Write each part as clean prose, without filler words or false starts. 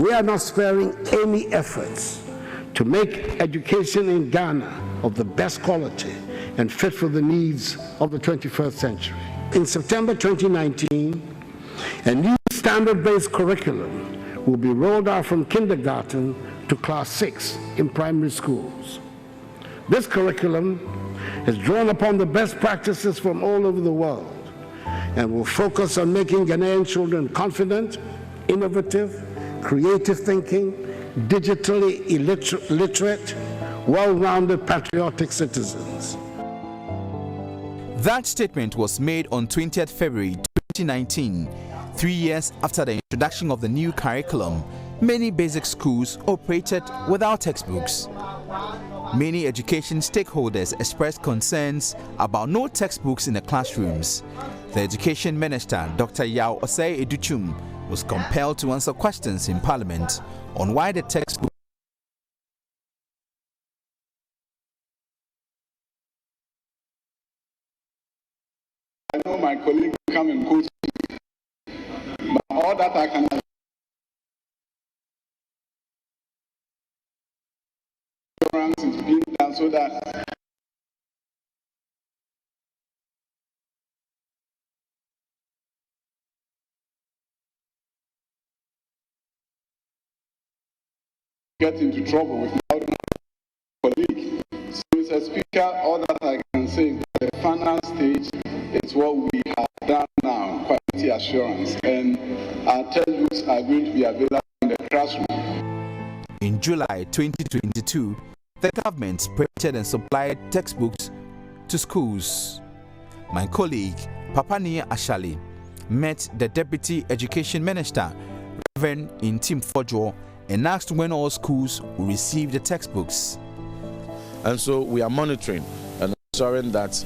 We are not sparing any efforts to make education in Ghana of the best quality and fit for the needs of the 21st century. In September 2019, a new standard-based curriculum will be rolled out from kindergarten to class 6 in primary schools. This curriculum has drawn upon the best practices from all over the world and will focus on making Ghanaian children confident, innovative, creative thinking, digitally literate, well-rounded patriotic citizens. That statement was made on 20th February 2019, 3 years after the introduction of the new curriculum. Many basic schools operated without textbooks. Many education stakeholders expressed concerns about no textbooks in the classrooms. The Education Minister, Dr. Yao Osei Educhum, was compelled to answer questions in Parliament on why the textbook. I know my colleague will come and quote me, but all that I can is being done so that get into trouble with my colleague. So, Mr. Speaker, all that I can say is that the final stage is what we have done now, quality assurance, and our textbooks are going to be available in the classroom. In July 2022, the government printed and supplied textbooks to schools. My colleague, Papani Ashali, met the Deputy Education Minister, Reverend Intim Fodjo, and asked when all schools will receive the textbooks. And so we are monitoring and ensuring that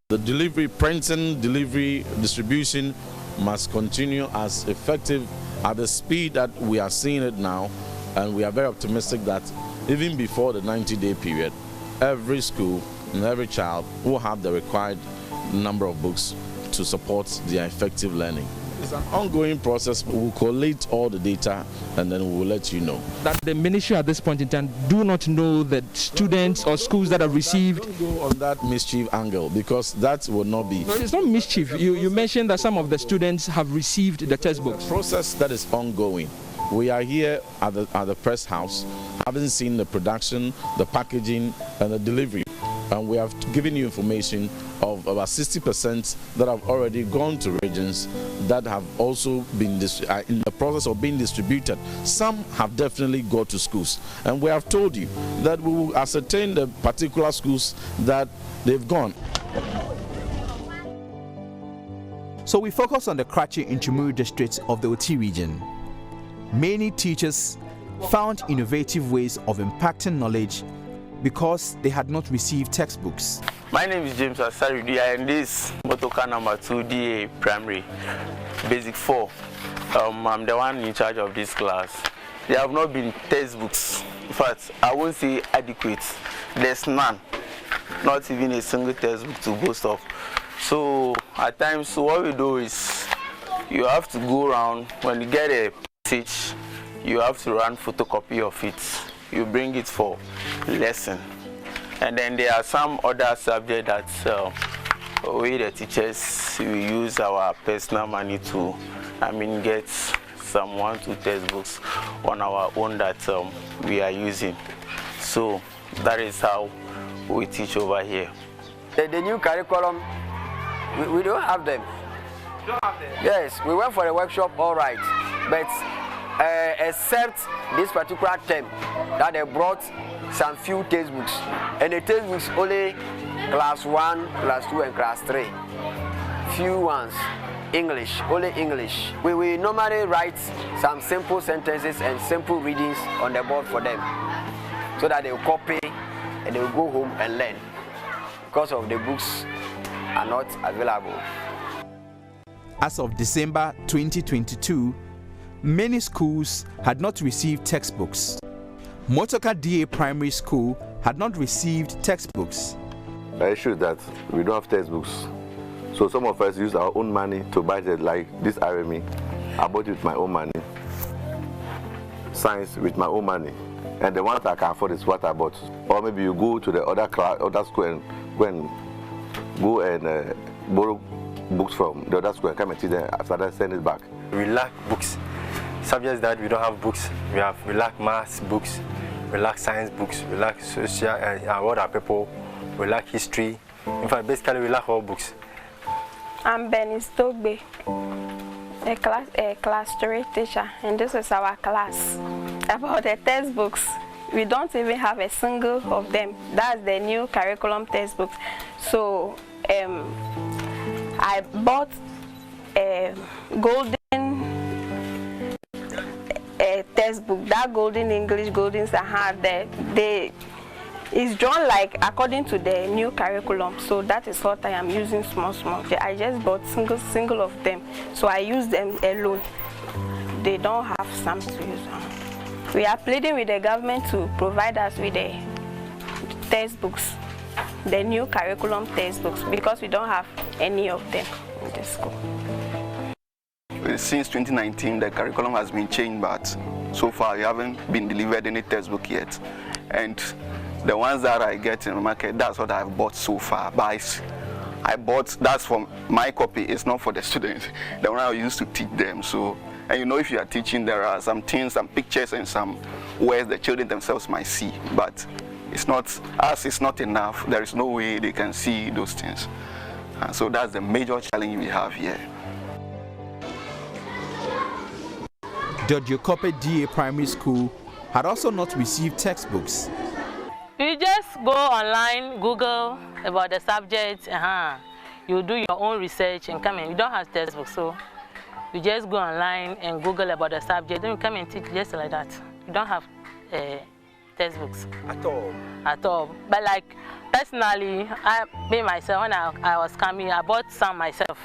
the delivery, printing, delivery, distribution must continue as effective at the speed that we are seeing it now. And we are very optimistic that even before the 90-day period, every school and every child will have the required number of books to support their effective learning. It's an ongoing process. We will collate all the data and then we will let you know. That the ministry at this point in time do not know that students or schools that have received... Don't go on that mischief angle because that will not be... No, it's not mischief. You mentioned that some of the students have received the textbooks. The process that is ongoing. We are here at the press house, having seen the production, the packaging, and the delivery. And we have given you information of about 60% that have already gone to regions that have also been in the process of being distributed. Some have definitely gone to schools. And we have told you that we will ascertain the particular schools that they've gone. So we focus on the Krachi Nchumuru district of the Oti region. Many teachers found innovative ways of impacting knowledge because they had not received textbooks. My name is James Asarudi and this motocar number 2 DA Primary, Basic 4. I'm the one in charge of this class. There have not been textbooks. In fact, I won't say adequate. There's none. Not even a single textbook to boast of. So at times what we do is you have to go around when you get a passage, you have to run photocopy of it. You bring it for lesson. And then there are some other subjects that we the teachers we use our personal money to get some 1-2 textbooks on our own that we are using. So that is how we teach over here. The new curriculum, we don't have them. You don't have them? Yes, we went for a workshop, all right, but except this particular term that they brought some few textbooks, and the textbooks only class 1, class 2, and class 3. Few ones, English, only English. We normally write some simple sentences and simple readings on the board for them, so that they will copy and they will go home and learn, because of the books are not available. As of December 2022, many schools had not received textbooks. Motoka DA Primary School had not received textbooks. The issue is that we don't have textbooks. So some of us use our own money to buy it, like this RME. I bought it with my own money. science with my own money, and the ones I can afford is what I bought. Or maybe you go to the other school and go and borrow books from the other school and come and teach them after that, send it back. We lack books. Subjects that we don't have books. We lack maths books, we lack science books, we lack social and what are people, we lack history. In fact, basically we lack all books. I'm Benny Stogbe, a class 3 teacher, and this is our class. About the textbooks, we don't even have a single of them. That's the new curriculum textbooks. So I bought a golden textbook, that golden English, golden Sahara, it's drawn like according to the new curriculum. So that is what I am using small. I just bought single of them. So I use them alone. They don't have some to use. We are pleading with the government to provide us with the textbooks, the new curriculum textbooks, because we don't have any of them in the school. Since 2019, the curriculum has been changed, but so far we haven't been delivered any textbook yet. And the ones that I get in the market, that's what I've bought so far. But I bought, that's for my copy, it's not for the students. The one I used to teach them. So, and you know, if you are teaching, there are some things, some pictures and some words the children themselves might see. But it's not, as it's not enough, there is no way they can see those things. And so that's the major challenge we have here. Dodjokope DA Primary School had also not received textbooks. You just go online, Google about the subject, you do your own research and come in. You don't have textbooks, so you just go online and Google about the subject, then you come and teach just like that. You don't have textbooks. At all? At all. But like, personally, me myself, when I was coming, I bought some myself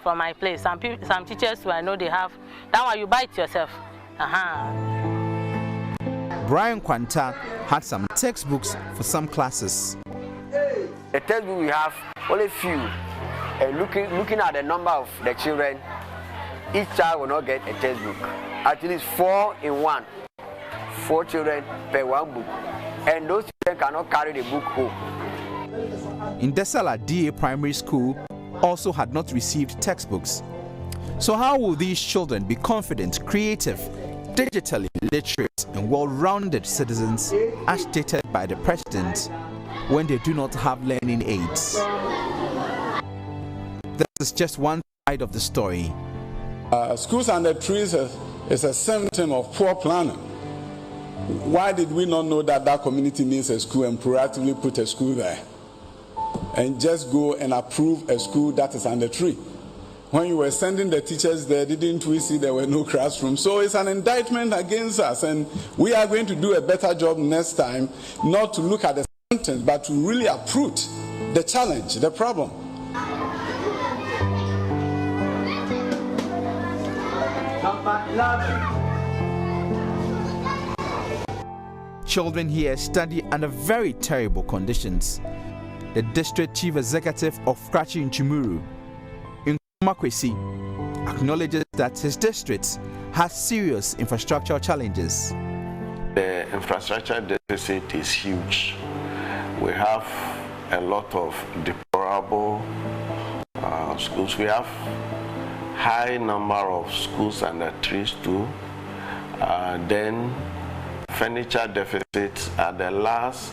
from my place. Some teachers who I know they have, that one you buy it yourself. Brian Kwanta had some textbooks for some classes. The textbook we have, only few. And looking at the number of the children, each child will not get a textbook. At least 4 in 1. 4 children per 1 book. And those children cannot carry the book home. In Desala DA Primary School also had not received textbooks. So how will these children be confident, creative, digitally literate and well-rounded citizens as stated by the president when they do not have learning aids? This is just one side of the story. Schools under trees is a symptom of poor planning. Why did we not know that that community needs a school and proactively put a school there? And just go and approve a school that is under tree. When you were sending the teachers there, didn't we see there were no classrooms? So it's an indictment against us, and we are going to do a better job next time, not to look at the sentence, but to really uproot the challenge, the problem. Children here study under very terrible conditions. The district chief executive of Krachi Nchumuru, Makwesi, acknowledges that his district has serious infrastructural challenges. The infrastructure deficit is huge. We have a lot of deplorable schools. We have high number of schools under trees too. Then furniture deficit. At the last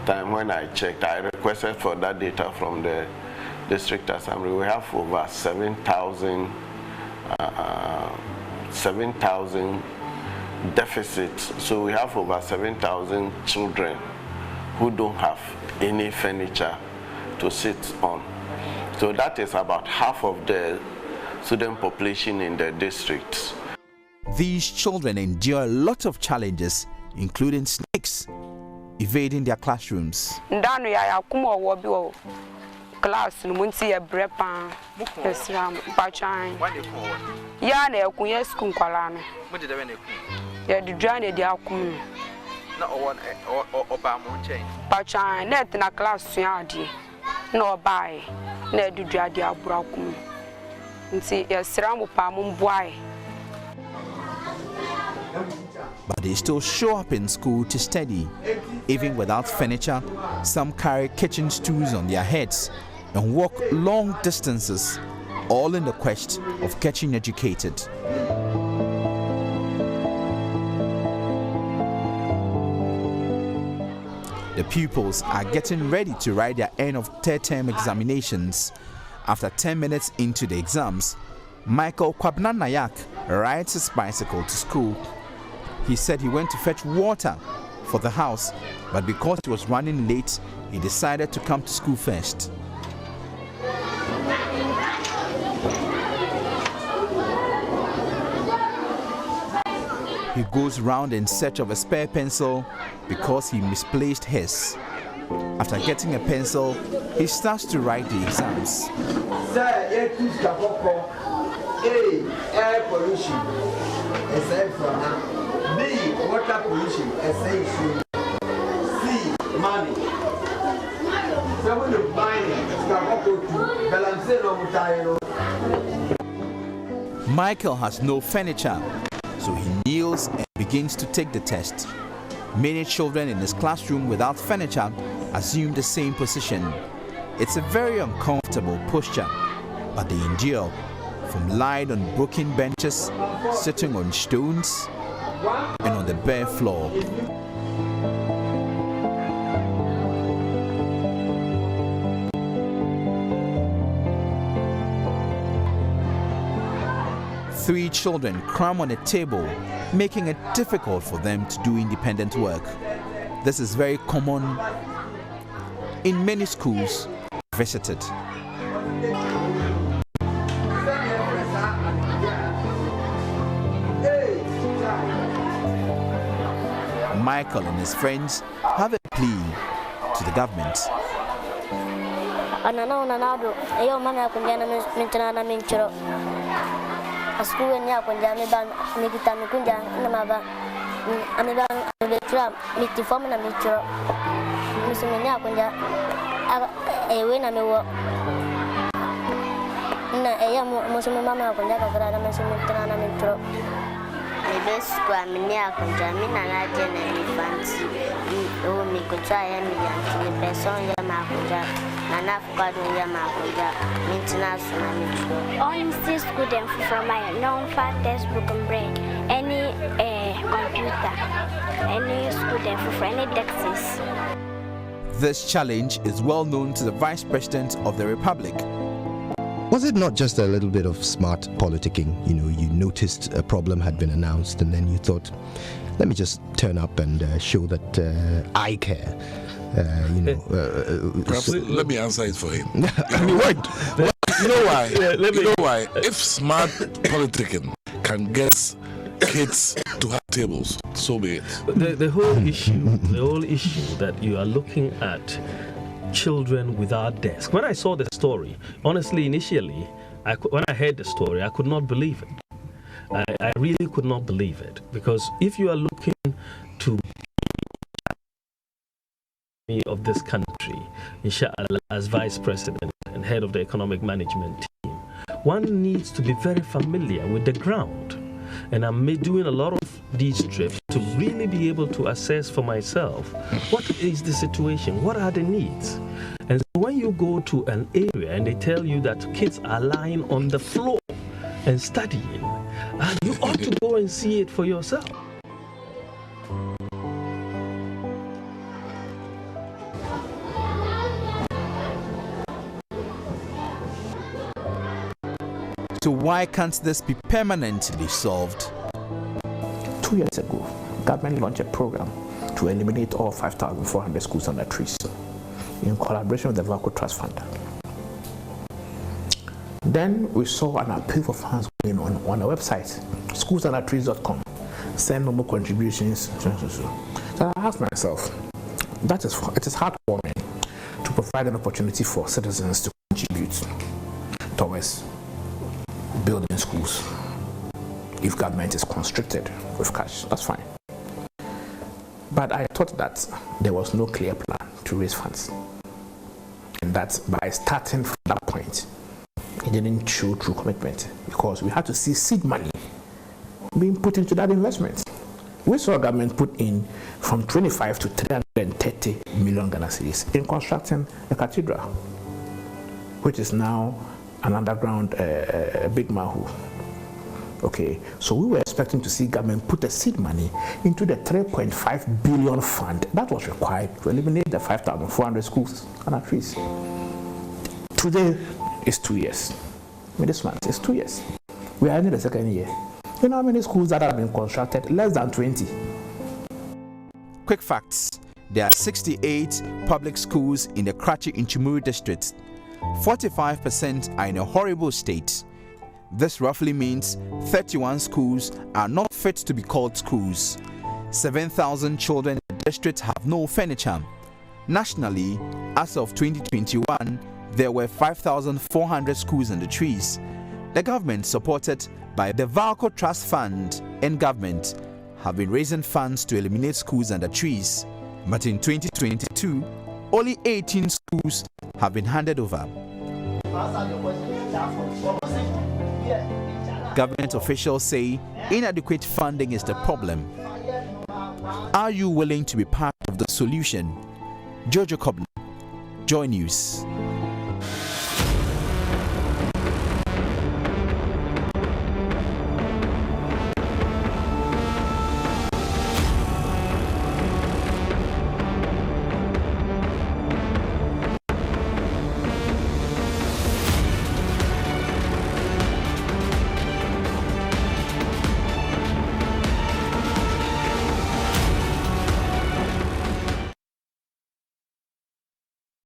time when I checked, I requested for that data from the District Assembly. We have over 7,000 deficits. So we have over 7,000 children who don't have any furniture to sit on. So that is about half of the student population in the district. These children endure a lot of challenges, including snakes evading their classrooms. Class munti ya brepa esram pachan ya na ekun ya school kwala no mo de na ekun ya dudwa na di akum na oba mo nchen pachan net na class ya adi na obai na dudwa di abura akum nti ya sram pa mo mboai but they still show up in school to study. Even without furniture, some carry kitchen stools on their heads and walk long distances, all in the quest of getting educated. The pupils are getting ready to write their end of third term examinations. After 10 minutes into the exams, Michael Kwabna Nayak rides his bicycle to school. He said he went to fetch water for the house, but because he was running late, he decided to come to school first. He goes round in search of a spare pencil because he misplaced his. After getting a pencil, he starts to write the exams. A, air pollution, B, water pollution, C, money. So when you buy Michael has no furniture, so he kneels and begins to take the test. Many children in his classroom without furniture assume the same position. It's a very uncomfortable posture, but they endure, from lying on broken benches, sitting on stones, and on the bare floor. Three children cram on a table, making it difficult for them to do independent work. This is very common in many schools visited. Michael and his friends have a plea to the government. Honestly, student from my non-fat textbook and brain, any computer, any student for any Dexys. This challenge is well known to the Vice President of the Republic. Was it not just a little bit of smart politicking? You know, you noticed a problem had been announced and then you thought, let me just turn up and show that I care. Perhaps let me answer it for him. I mean, what? You know why? You know why? If smart politicking can get kids to have tables, so be it. The whole issue that you are looking at children without desks. When I saw the story, honestly, initially, when I heard the story, I could not believe it. I really could not believe it, because if you are looking to of this country, inshallah, as vice president and head of the economic management team, one needs to be very familiar with the ground. And I'm doing a lot of these trips to really be able to assess for myself what is the situation, what are the needs. And so when you go to an area and they tell you that kids are lying on the floor and studying, you ought to go and see it for yourself. So why can't this be permanently solved? 2 years ago, government launched a program to eliminate all 5,400 schools under trees in collaboration with the Vaco Trust Fund. Then we saw an appeal for funds going on the website, schoolsundertrees.com. Send no more contributions. So I asked myself, it is heartwarming to provide an opportunity for citizens to contribute towards building schools. If government is constricted with cash, that's fine. But I thought that there was no clear plan to raise funds, and that by starting from that point, it didn't show true commitment, because we had to see seed money being put into that investment. We saw government put in from 25 to 330 million Ghana cedis in constructing a cathedral, which is now an underground big mahu. Okay, so we were expecting to see government put a seed money into the 3.5 billion fund that was required to eliminate the 5,400 schools and trees. Today is 2 years. I mean, this month is 2 years. We are in the second year. You know how many schools that have been constructed? Less than 20. Quick facts. There are 68 public schools in the Krachi Nchumuru district. 45% are in a horrible state. This roughly means 31 schools are not fit to be called schools. 7,000 children in the district have no furniture. Nationally, as of 2021, there were 5,400 schools in the trees. The government, supported by the Valco Trust Fund and government, have been raising funds to eliminate schools under trees. But in 2022, only 18 schools have been handed over. Government officials say inadequate funding is the problem. Are you willing to be part of the solution? Jojo Kobna, Joy News.